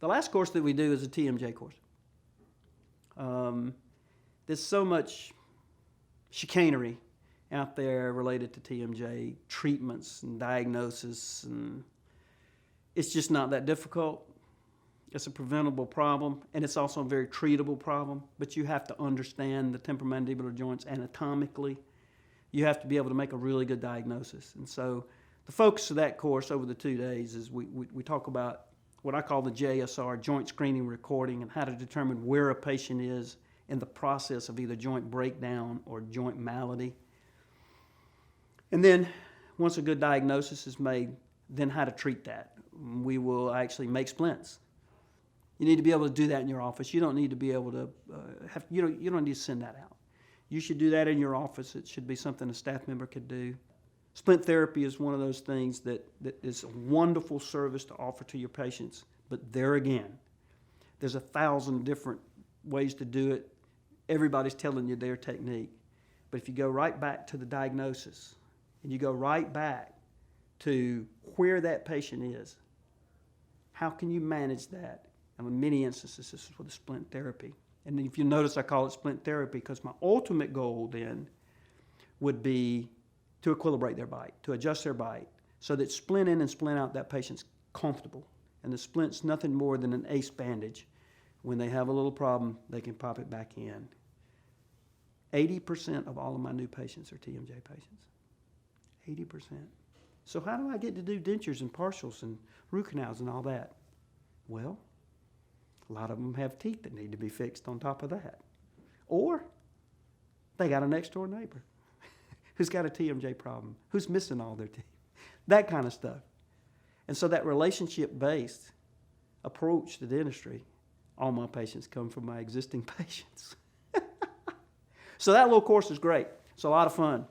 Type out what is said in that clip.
The last course that we do is a TMJ course. There's so much chicanery out there related to TMJ treatments and diagnosis, and it's just not that difficult. It's a preventable problem, and it's also a very treatable problem, but you have to understand the temporomandibular joints anatomically. You have to be able to make a really good diagnosis. And so the focus of that course over the 2 days is we talk about what I call the JSR, joint screening recording, and how to determine where a patient is in the process of either joint breakdown or joint malady. And then once a good diagnosis is made, then how to treat that. We will actually make splints. You need to be able to do that in your office. You don't need to be able to you don't need to send that out. You should do that in your office. It should be something a staff member could do. Splint therapy is one of those things that is a wonderful service to offer to your patients. But there again, there's 1,000 different ways to do it. Everybody's telling you their technique. But if you go right back to the diagnosis and you go right back to where that patient is, how can you manage that? And in many instances, this is with splint therapy. And if you notice, I call it splint therapy because my ultimate goal then would be to equilibrate their bite, to adjust their bite, so that splint in and splint out, that patient's comfortable. And the splint's nothing more than an ace bandage. When they have a little problem, they can pop it back in. 80% of all of my new patients are TMJ patients. 80%. So how do I get to do dentures and partials and root canals and all that? Well, a lot of them have teeth that need to be fixed on top of that. Or they got a next door neighbor who's got a TMJ problem, who's missing all their teeth, that kind of stuff. And so that relationship-based approach to dentistry, all my patients come from my existing patients. So that little course is great. It's a lot of fun.